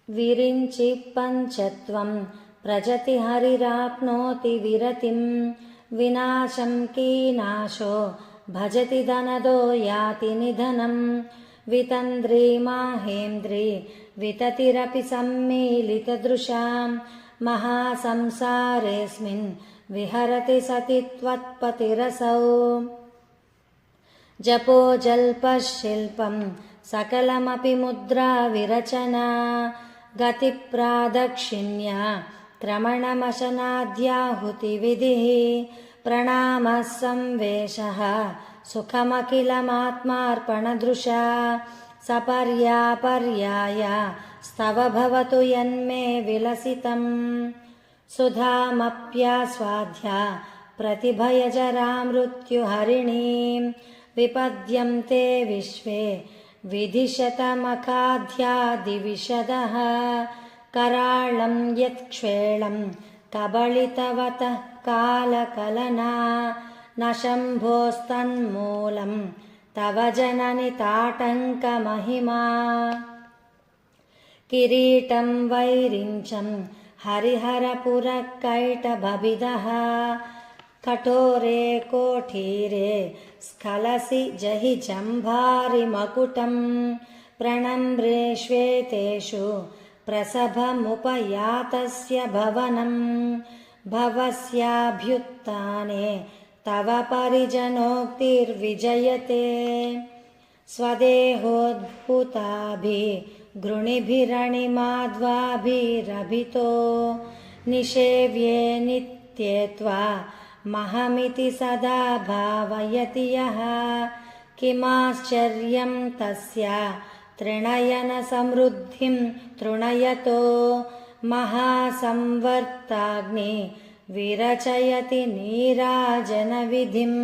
विरिञ्चि पञ्चत्वं प्रजति हरिराप्नोति विरतिं विनाशं कीनाशो भजति धनदो याति निधनं वितन्द्री माहेन्द्री विततिरपि सम्मीलितदृशां महासंसारेऽस्मिन् विहरति सति त्वत्पतिरसौ जपो जल्पः शिल्पं सकलमपि मुद्रा विरचना गतिप्रादक्षिण्या क्रमणमशनाद्याहुतिविधिः प्रणामः संवेशः सुखमखिलमात्मार्पणदृशा सपर्यापर्याया स्तव भवतु यन्मे विलसितम् सुधामप्यास्वाद्या प्रतिभयजरा मृत्युहरिणीं विपद्यन्ते विश्वे विधिशतमखाध्यादिविशदः कराळं यत्क्षेळं कबलितवतः कालकलना न शम्भोस्तन्मूलं तव जननि ताटङ्कमहिमा किरीटं वैरिञ्चं हरिहरपुरकैटभभिदः कठोरे कोठीरे स्खलसि जहि जम्भारिमकुटं प्रणम्रे श्वेतेषु प्रसभमुपयातस्य भवनं भवस्याभ्युत्थाने तव परिजनोक्तिर्विजयते स्वदेहोद्भूताभिगृणिभिरणिमाध्वाभिरभितो निषेव्ये नित्ये त्वामहमिति सदा भावयति यः किमाश्चर्यं तस्य तृणयनसमृद्धिं तृणयतो महासंवर्ताग्नि विरचयति नीराजनविधिम्।